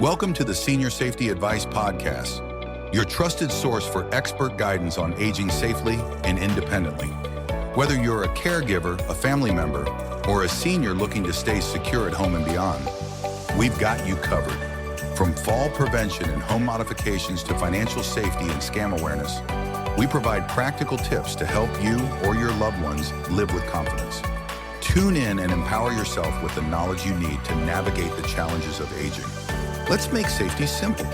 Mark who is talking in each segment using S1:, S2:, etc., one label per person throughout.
S1: Welcome to the Senior Safety Advice Podcast, your trusted source for expert guidance on aging safely and independently. Whether you're a caregiver, a family member, or a senior looking to stay secure at home and beyond, we've got you covered. From fall prevention and home modifications to financial safety and scam awareness, we provide practical tips to help you or your loved ones live with confidence. Tune in and empower yourself with the knowledge you need to navigate the challenges of aging. Let's make safety simple.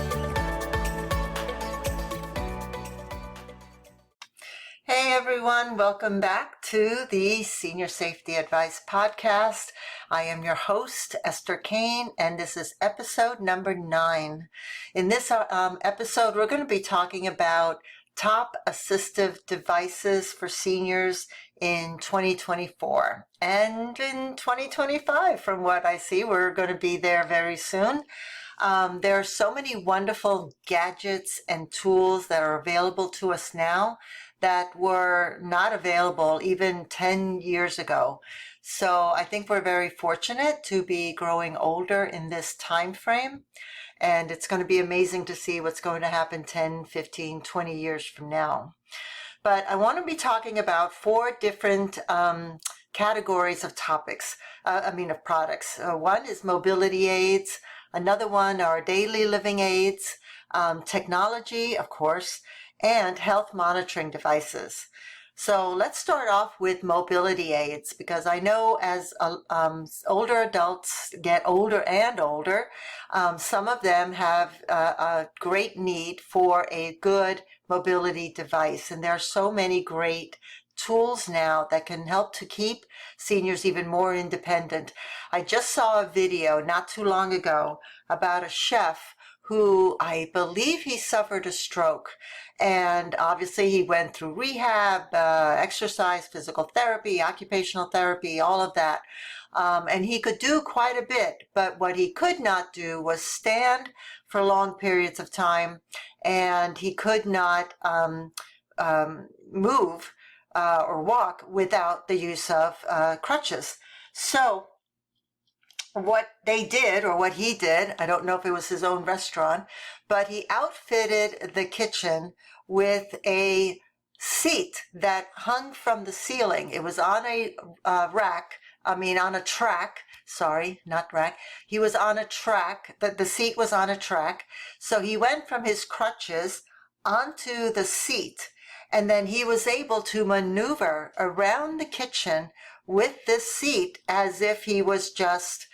S2: Hey everyone, welcome back to the Senior Safety Advice Podcast. I am your host, Esther Kane, and this is episode number 9. In this episode, we're going to be talking about top assistive devices for seniors in 2024 and in 2025. From what I see, we're going to be there very soon. There are so many wonderful gadgets and tools that are available to us now that were not available even 10 years ago. So I think we're very fortunate to be growing older in this time frame. And it's going to be amazing to see what's going to happen 10, 15, 20 years from now. But I want to be talking about 4 different categories of topics, of products. One is mobility aids. Another one are daily living aids, technology, of course, and health monitoring devices. So let's start off with mobility aids, because I know as older adults get older and older, some of them have a great need for a good mobility device. And there are so many great tools now that can help to keep seniors even more independent. I just saw a video not too long ago about a chef who I believe he suffered a stroke. And obviously he went through rehab, exercise, physical therapy, occupational therapy, all of that. And he could do quite a bit, but what he could not do was stand for long periods of time, and he could not move or walk without the use of crutches. So what they did, or what he did, I don't know if it was his own restaurant, but he outfitted the kitchen with a seat that hung from the ceiling. It was on a on a track. Sorry, not rack. He was on a track. The seat was on a track. So he went from his crutches onto the seat, and then he was able to maneuver around the kitchen with this seat as if he was just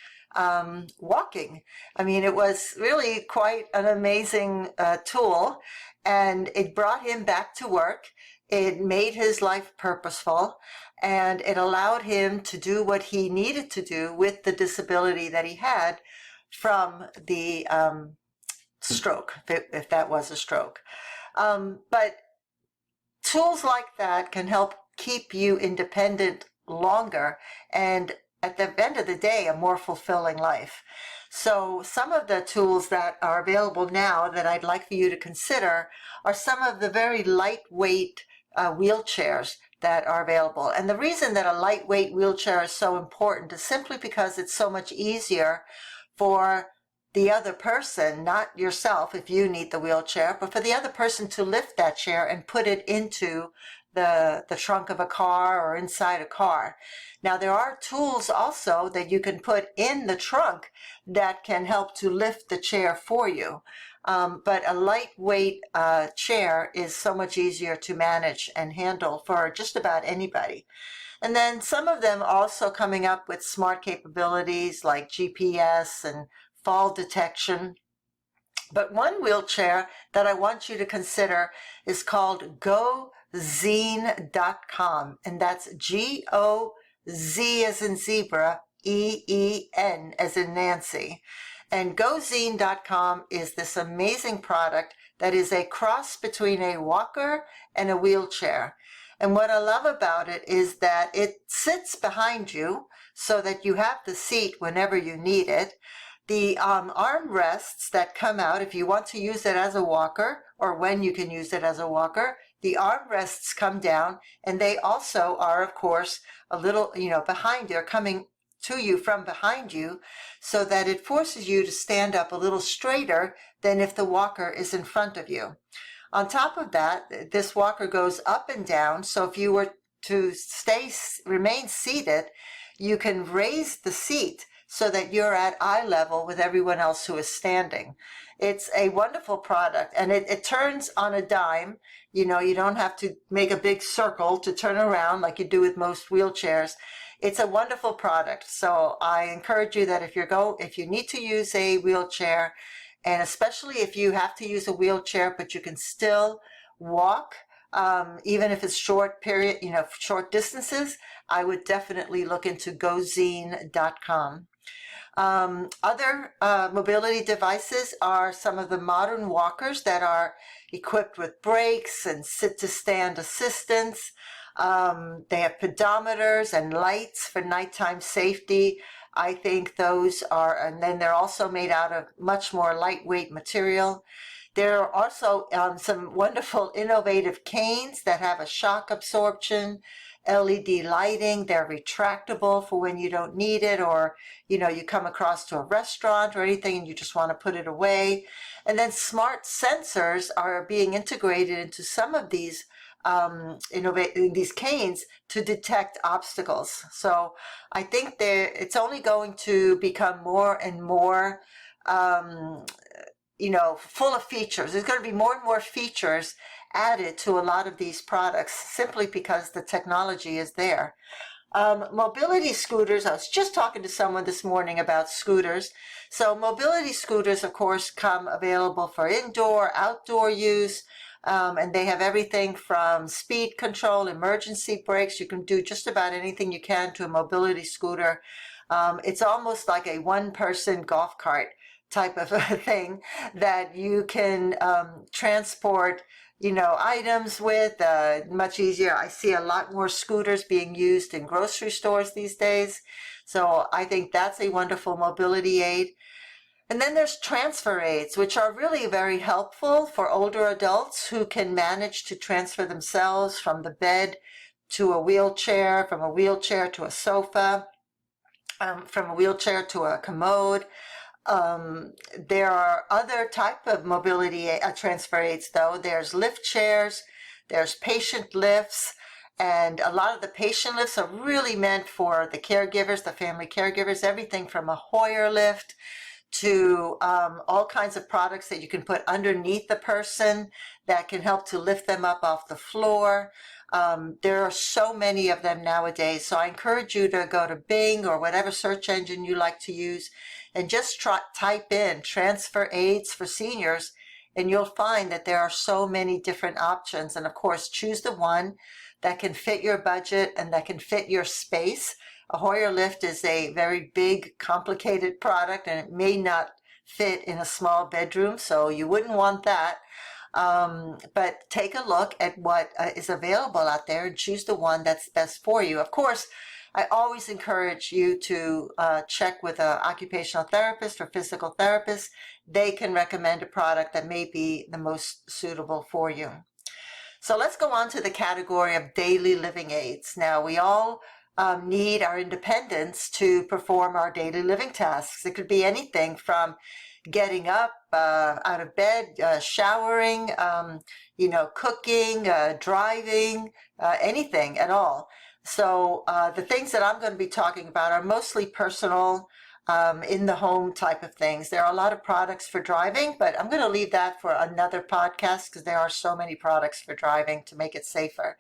S2: walking. I mean, it was really quite an amazing tool, and it brought him back to work. It made his life purposeful, and it allowed him to do what he needed to do with the disability that he had from the stroke, if that was a stroke. But tools like that can help keep you independent longer, and at the end of the day, a more fulfilling life. So some of the tools that are available now that I'd like for you to consider are some of the very lightweight wheelchairs that are available. And the reason that a lightweight wheelchair is so important is simply because it's so much easier for the other person, not yourself if you need the wheelchair, but for the other person to lift that chair and put it into the trunk of a car or inside a car. Now, there are tools also that you can put in the trunk that can help to lift the chair for you. But a lightweight chair is so much easier to manage and handle for just about anybody. And then some of them also coming up with smart capabilities like GPS and fall detection. But one wheelchair that I want you to consider is called GoZeen.com, and that's G-O-Z as in zebra, E-E-N as in Nancy. And GoZeen.com is this amazing product that is a cross between a walker and a wheelchair. And what I love about it is that it sits behind you so that you have the seat whenever you need it. The arm rests that come out, if you want to use it as a walker, or when you can use it as a walker, the arm rests come down, and they also are, of course, a little, behind there, coming to you from behind you so that it forces you to stand up a little straighter than if the walker is in front of you. On top of that, this walker goes up and down, so if you were to remain seated, you can raise the seat so that you're at eye level with everyone else who is standing. It's a wonderful product, and it turns on a dime. You don't have to make a big circle to turn around like you do with most wheelchairs. It's a wonderful product. So I encourage you that if you need to use a wheelchair, and especially if you have to use a wheelchair, but you can still walk, even if it's short distances, I would definitely look into gozine.com. Other mobility devices are some of the modern walkers that are equipped with brakes and sit-to-stand assistance. They have pedometers and lights for nighttime safety. I think those are, and then they're also made out of much more lightweight material. There are also some wonderful innovative canes that have a shock absorption, LED lighting. They're retractable for when you don't need it, or you come across to a restaurant or anything and you just want to put it away. And then smart sensors are being integrated into some of these these canes to detect obstacles. So I think it's only going to become more and more full of features. There's going to be more and more features added to a lot of these products simply because the technology is there. Mobility scooters, I was just talking to someone this morning about scooters. So mobility scooters, of course, come available for indoor, outdoor use, and they have everything from speed control, emergency brakes. You can do just about anything you can to a mobility scooter. It's almost like a one-person golf cart type of a thing that you can transport items with much easier. I see a lot more scooters being used in grocery stores these days. So I think that's a wonderful mobility aid. And then there's transfer aids, which are really very helpful for older adults who can manage to transfer themselves from the bed to a wheelchair, from a wheelchair to a sofa, from a wheelchair to a commode. There are other type of mobility transfer aids, though. There's lift chairs, there's patient lifts, and a lot of the patient lifts are really meant for the caregivers, the family caregivers, everything from a Hoyer lift to all kinds of products that you can put underneath the person that can help to lift them up off the floor. There are so many of them nowadays. So I encourage you to go to Bing or whatever search engine you like to use and just type in transfer aids for seniors, and you'll find that there are so many different options. And of course, choose the one that can fit your budget and that can fit your space. A Hoyer lift is a very big, complicated product, and it may not fit in a small bedroom, so you wouldn't want that. But take a look at what is available out there and choose the one that's best for you. Of course, I always encourage you to check with an occupational therapist or physical therapist. They can recommend a product that may be the most suitable for you. So let's go on to the category of daily living aids. Now, we all need our independence to perform our daily living tasks. It could be anything from getting up out of bed, showering, cooking, driving, anything at all. So the things that I'm going to be talking about are mostly personal, in the home type of things. There are a lot of products for driving, but I'm going to leave that for another podcast because there are so many products for driving to make it safer.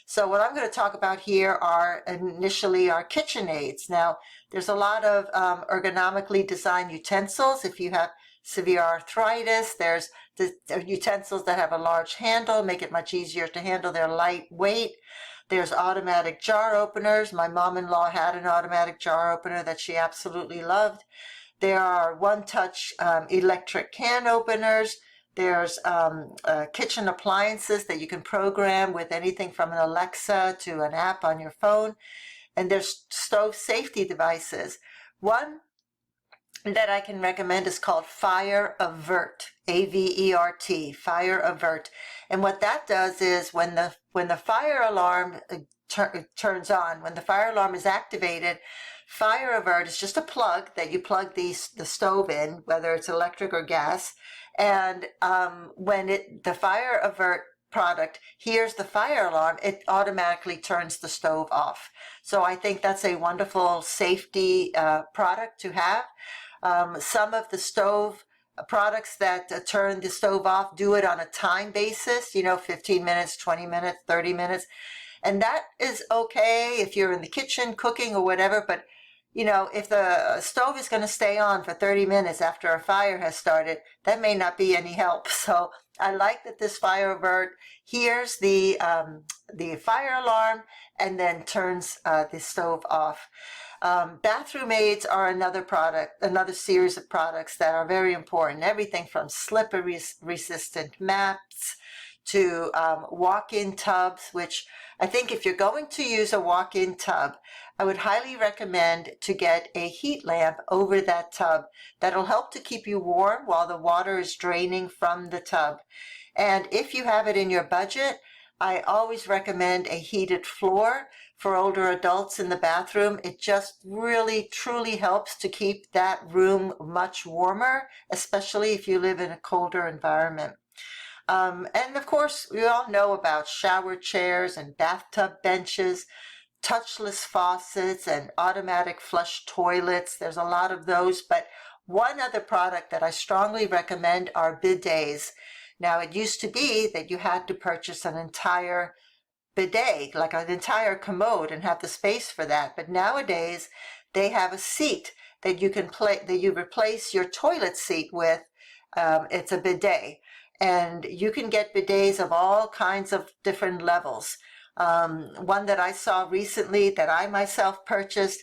S2: So what I'm going to talk about here are initially our kitchen aids. Now, there's a lot of ergonomically designed utensils. If you have severe arthritis, there's the utensils that have a large handle, make it much easier to handle. They're lightweight. There's automatic jar openers. My mom-in-law had an automatic jar opener that she absolutely loved. There are one-touch electric can openers. There's kitchen appliances that you can program with anything from an Alexa to an app on your phone. And there's stove safety devices. One that I can recommend is called Fire Avert, Avert, Fire Avert. And what that does is when the fire alarm turns on, when the fire alarm is activated, Fire Avert is just a plug that you plug the stove in, whether it's electric or gas. And when the Fire Avert product hears the fire alarm, it automatically turns the stove off. So I think that's a wonderful safety product to have. Some of the stove products that turn the stove off do it on a time basis, 15 minutes, 20 minutes, 30 minutes. And that is okay if you're in the kitchen cooking or whatever, but if the stove is going to stay on for 30 minutes after a fire has started, that may not be any help. So I like that this Fire Avert hears the fire alarm and then turns the stove off. Bathroom aids are another series of products that are very important. Everything from slippery resistant mats to walk-in tubs, which I think if you're going to use a walk-in tub, I would highly recommend to get a heat lamp over that tub. That'll help to keep you warm while the water is draining from the tub. And if you have it in your budget, I always recommend a heated floor for older adults in the bathroom. It just really, truly helps to keep that room much warmer, especially if you live in a colder environment. And of course, we all know about shower chairs and bathtub benches, touchless faucets and automatic flush toilets. There's a lot of those, but one other product that I strongly recommend are bidets. Now, it used to be that you had to purchase an entire bidet, like an entire commode, and have the space for that. But nowadays, they have a seat that you can that you replace your toilet seat with. It's a bidet. And you can get bidets of all kinds of different levels. One that I saw recently that I myself purchased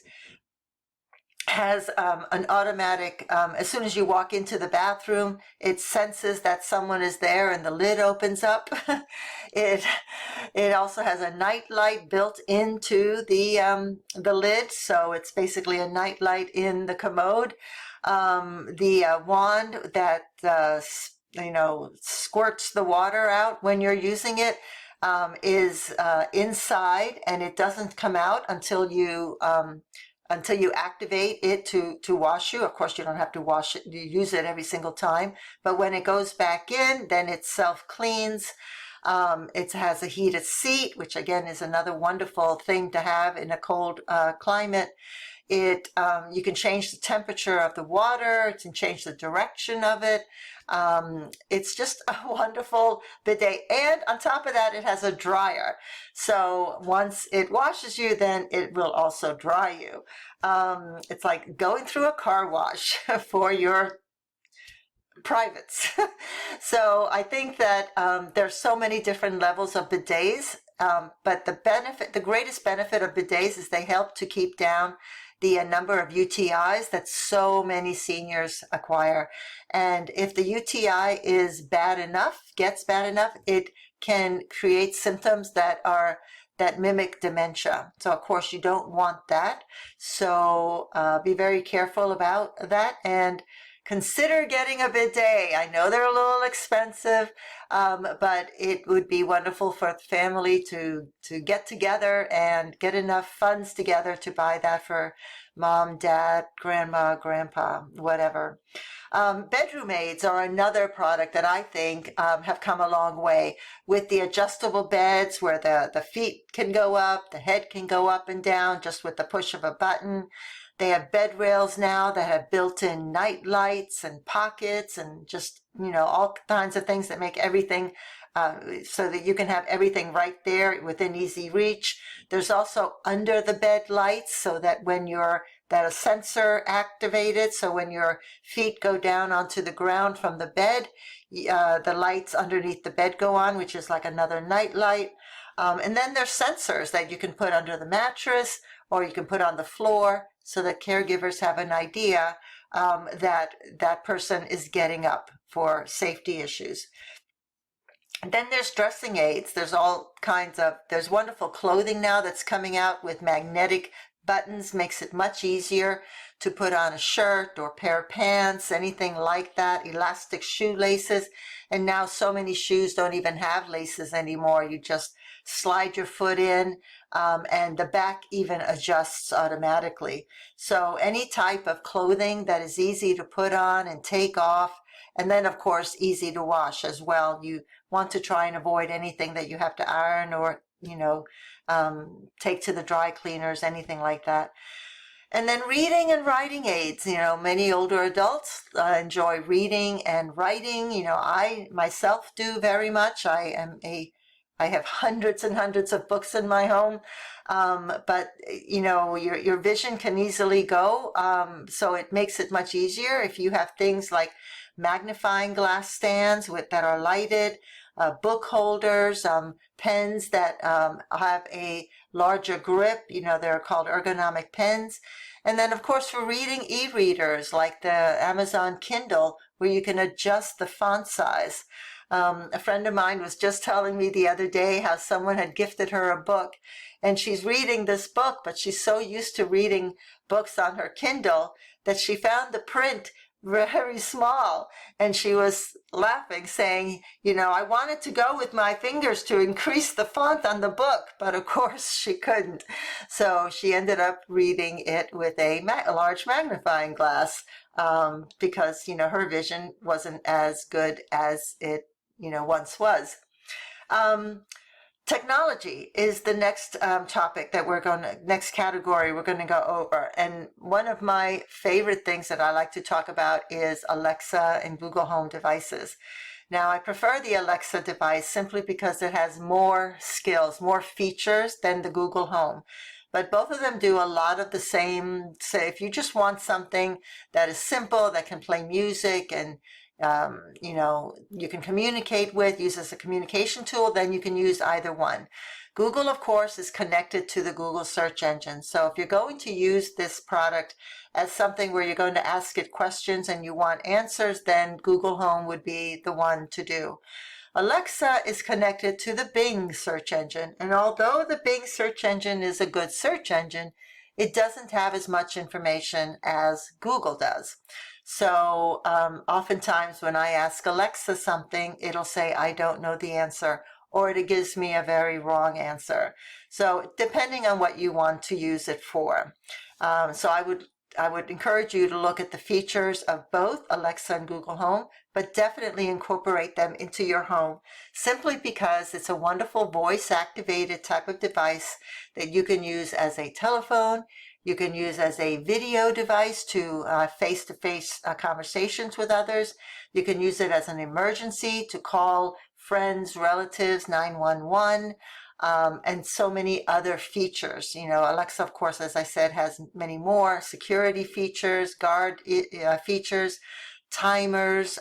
S2: has an automatic, as soon as you walk into the bathroom, it senses that someone is there and the lid opens up. It also has a night light built into the lid, so it's basically a night light in the commode. The wand that squirts the water out when you're using it is inside, and it doesn't come out until you activate it to wash you. Of course, you don't have to wash it, you use it every single time, but when it goes back in, then it self-cleans. It has a heated seat, which again is another wonderful thing to have in a cold climate. You can change the temperature of the water, you can change the direction of it. It's just a wonderful bidet. And on top of that, it has a dryer. So once it washes you, then it will also dry you. It's like going through a car wash for your privates. So I think that there's so many different levels of bidets, but the greatest benefit of bidets is they help to keep down the number of UTIs that so many seniors acquire. And if the UTI is gets bad enough, it can create symptoms that mimic dementia. So of course you don't want that. So be very careful about that and consider getting a bidet. I know they're a little expensive, but it would be wonderful for the family to get together and get enough funds together to buy that for mom, dad, grandma, grandpa, whatever. Bedroom aids are another product that I think have come a long way with the adjustable beds where the feet can go up, the head can go up and down just with the push of a button. They have bed rails now that have built-in night lights and pockets and just, all kinds of things that make everything so that you can have everything right there within easy reach. There's also under the bed lights so that that a sensor activated, so when your feet go down onto the ground from the bed, the lights underneath the bed go on, which is like another night light. And then there's sensors that you can put under the mattress or you can put on the floor so that caregivers have an idea that that person is getting up for safety issues. And then there's dressing aids. There's wonderful clothing now that's coming out with magnetic buttons, makes it much easier to put on a shirt or pair of pants, anything like that, elastic shoelaces. And now so many shoes don't even have laces anymore. You just slide your foot in, and the back even adjusts automatically. So any type of clothing that is easy to put on and take off, and then of course easy to wash as well. You want to try and avoid anything that you have to iron or, take to the dry cleaners, anything like that. And then reading and writing aids. Many older adults enjoy reading and writing. I myself do very much. I have hundreds and hundreds of books in my home, but your vision can easily go. So it makes it much easier if you have things like magnifying glass stands that are lighted, book holders, pens that have a larger grip. They're called ergonomic pens. And then, of course, for reading, e-readers like the Amazon Kindle, where you can adjust the font size. A friend of mine was just telling me the other day how someone had gifted her a book, and she's reading this book, but she's so used to reading books on her Kindle that she found the print very small, and she was laughing, saying, I wanted to go with my fingers to increase the font on the book, but of course she couldn't. So she ended up reading it with a large magnifying glass, because her vision wasn't as good as it once was. Technology is the next topic that next category we're going to go over. And one of my favorite things that I like to talk about is Alexa and Google Home devices. Now, I prefer the Alexa device simply because it has more skills, more features than the Google Home. But both of them do a lot of the same. Say, if you just want something that is simple, that can play music and you can communicate with, use as a communication tool, then you can use either one. Google, of course, is connected to the Google search engine. So if you're going to use this product as something where you're going to ask it questions and you want answers, then Google Home would be the one to do. Alexa is connected to the Bing search engine. And although the Bing search engine is a good search engine, it doesn't have as much information as Google does. So oftentimes when I ask Alexa something, it'll say, I don't know the answer, or it gives me a very wrong answer. So depending on what you want to use it for. So I would encourage you to look at the features of both Alexa and Google Home, but definitely incorporate them into your home, simply because it's a wonderful voice-activated type of device that you can use as a telephone. You can use as a video device to face-to-face conversations with others. You can use it as an emergency to call friends, relatives, 911, and so many other features. Alexa, of course, as I said, has many more security features, guard features, timers.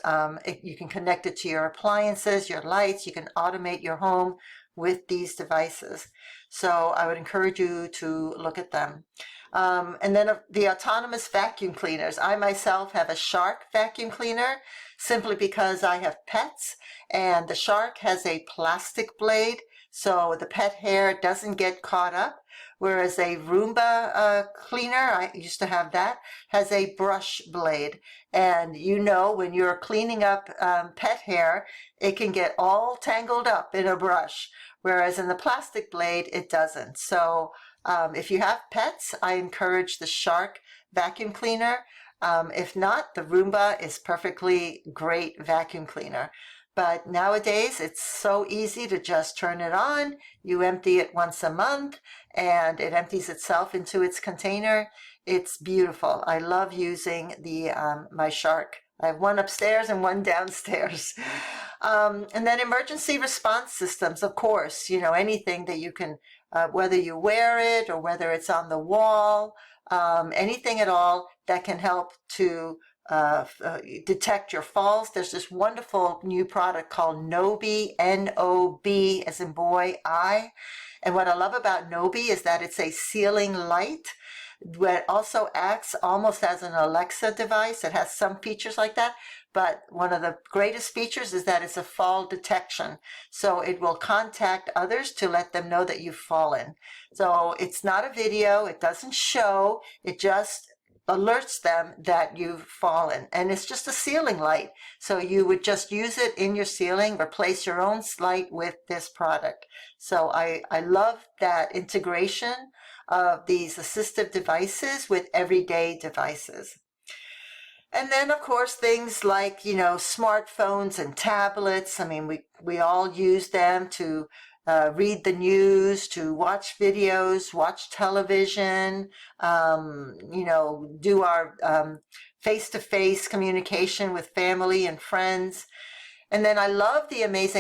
S2: You can connect it to your appliances, your lights. You can automate your home with these devices. So I would encourage you to look at them. And then the autonomous vacuum cleaners. I myself have a Shark vacuum cleaner simply because I have pets, and the Shark has a plastic blade so the pet hair doesn't get caught up, whereas a Roomba cleaner, I used to have that, has a brush blade. And when you're cleaning up pet hair, it can get all tangled up in a brush, whereas in the plastic blade, it doesn't. So if you have pets, I encourage the Shark vacuum cleaner. If not, the Roomba is perfectly great vacuum cleaner. But nowadays, it's so easy to just turn it on. You empty it once a month, and it empties itself into its container. It's beautiful. I love using the my Shark. I have one upstairs and one downstairs. And then emergency response systems, of course, anything that you can, whether you wear it or whether it's on the wall, anything at all that can help to detect your falls. There's this wonderful new product called Nobi, N-O-B as in boy, I. And what I love about Nobi is that it's a ceiling light that also acts almost as an Alexa device. It has some features like that, but one of the greatest features is that it's a fall detection. So it will contact others to let them know that you've fallen. So it's not a video, it doesn't show, it just alerts them that you've fallen. And it's just a ceiling light. So you would just use it in your ceiling, replace your own light with this product. So I love that integration of these assistive devices with everyday devices. And then, of course, things like, smartphones and tablets. I mean, we all use them to read the news, to watch videos, watch television, do our face-to-face communication with family and friends. And then I love I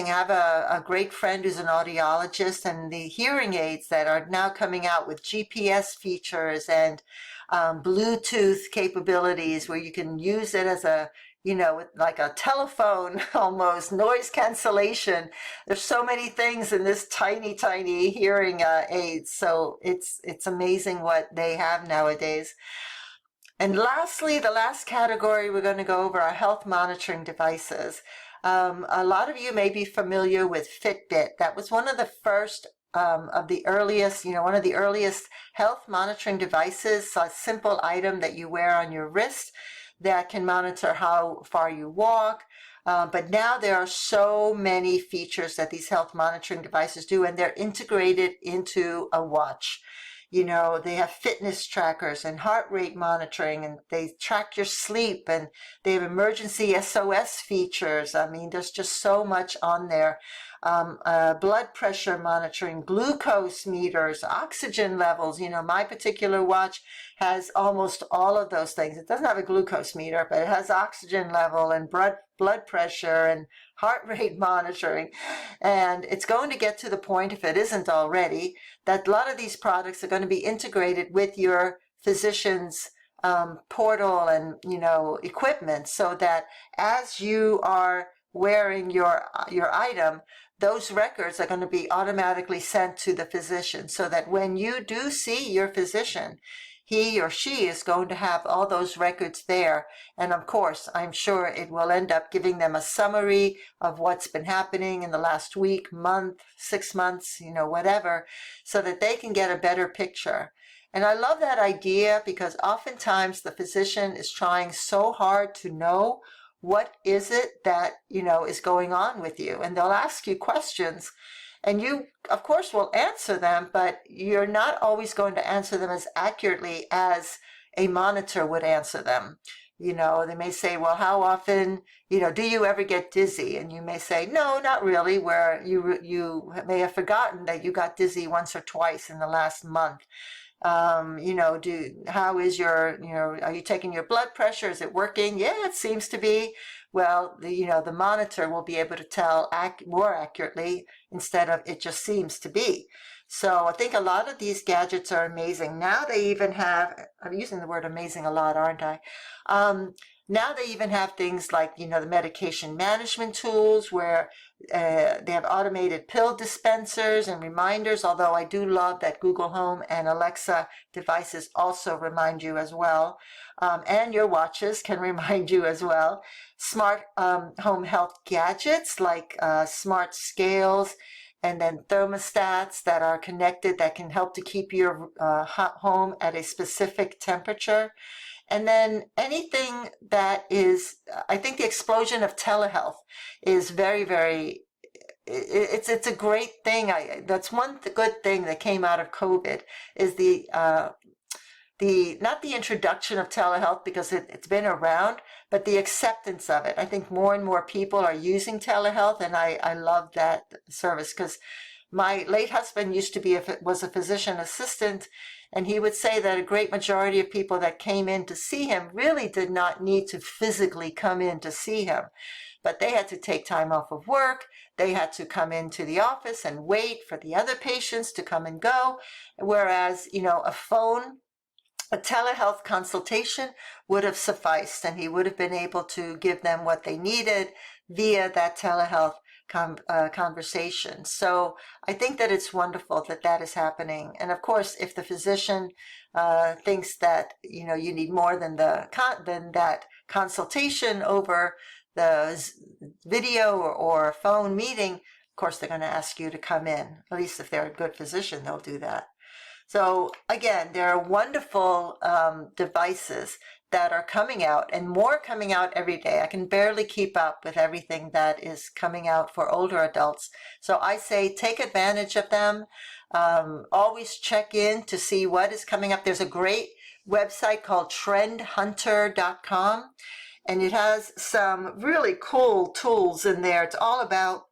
S2: have a great friend who's an audiologist, and the hearing aids that are now coming out with GPS features and Bluetooth capabilities where you can use it as like a telephone almost, noise cancellation. There's so many things in this tiny, tiny hearing aids. So it's amazing what they have nowadays. And lastly, the last category we're going to go over are health monitoring devices. A lot of you may be familiar with Fitbit. That was one of the first of the earliest, one of the earliest health monitoring devices, a simple item that you wear on your wrist that can monitor how far you walk. But now there are so many features that these health monitoring devices do, and they're integrated into a watch. They have fitness trackers and heart rate monitoring, and they track your sleep, and they have emergency SOS features. I mean, there's just so much on there. Blood pressure monitoring, glucose meters, oxygen levels. My particular watch has almost all of those things. It doesn't have a glucose meter, but it has oxygen level and blood pressure and heart rate monitoring. And it's going to get to the point, if it isn't already, that a lot of these products are going to be integrated with your physician's portal and, equipment, so that as you are wearing your item, those records are going to be automatically sent to the physician, so that when you do see your physician, he or she is going to have all those records there. And of course, I'm sure it will end up giving them a summary of what's been happening in the last week, month, 6 months, whatever, so that they can get a better picture. And I love that idea, because oftentimes the physician is trying so hard to know what is it that, is going on with you. And they'll ask you questions, and you, of course, will answer them, but you're not always going to answer them as accurately as a monitor would answer them. They may say, well, how often, do you ever get dizzy? And you may say, no, not really, where you may have forgotten that you got dizzy once or twice in the last month. How is are you taking your blood pressure? Is it working? Yeah, it seems to be. Well, the monitor will be able to tell more accurately, instead of it just seems to be. So I think a lot of these gadgets are amazing. Now they even have, I'm using the word amazing a lot, aren't I? Now they even have things like, the medication management tools, where they have automated pill dispensers and reminders, although I do love that Google Home and Alexa devices also remind you as well. And your watches can remind you as well. Smart home health gadgets like smart scales, and then thermostats that are connected that can help to keep your home at a specific temperature. And then anything that is, I think the explosion of telehealth is very, very, it's a great thing. That's one good thing that came out of COVID, is not the introduction of telehealth, because it's been around, but the acceptance of it. I think more and more people are using telehealth, and I love that service, because my late husband was a physician assistant, and he would say that a great majority of people that came in to see him really did not need to physically come in to see him, but they had to take time off of work. They had to come into the office and wait for the other patients to come and go. Whereas, a telehealth consultation would have sufficed, and he would have been able to give them what they needed via that telehealth conversation. So I think that it's wonderful that that is happening. And of course, if the physician thinks that you need more than that consultation over the video or phone meeting, of course they're going to ask you to come in. At least if they're a good physician, they'll do that. So again, there are wonderful devices that are coming out, and more coming out every day. I can barely keep up with everything that is coming out for older adults. So I say take advantage of them. Always check in to see what is coming up. There's a great website called trendhunter.com, and it has some really cool tools in there. It's all about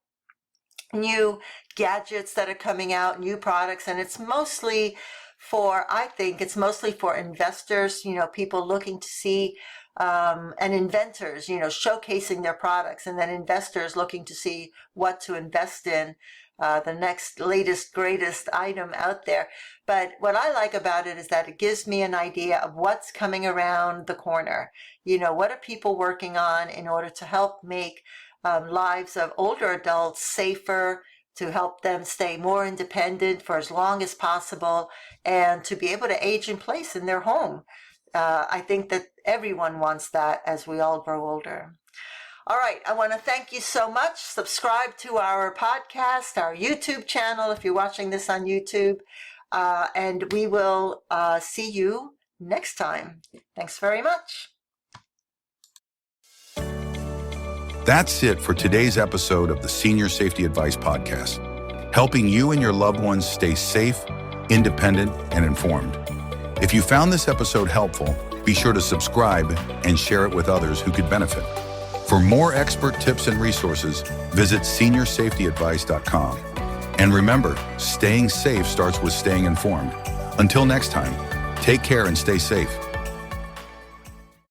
S2: new gadgets that are coming out, new products, and it's mostly for, I think it's mostly for investors, people looking to see, and inventors, showcasing their products, and then investors looking to see what to invest in, the next latest, greatest item out there. But what I like about it is that it gives me an idea of what's coming around the corner. What are people working on in order to help make lives of older adults safer, to help them stay more independent for as long as possible, and to be able to age in place in their home. I think that everyone wants that as we all grow older. All right, I want to thank you so much. Subscribe to our podcast, our YouTube channel, if you're watching this on YouTube, and we will see you next time. Thanks very much.
S1: That's it for today's episode of the Senior Safety Advice Podcast, helping you and your loved ones stay safe, independent, and informed. If you found this episode helpful, be sure to subscribe and share it with others who could benefit. For more expert tips and resources, visit seniorsafetyadvice.com. And remember, staying safe starts with staying informed. Until next time, take care and stay safe.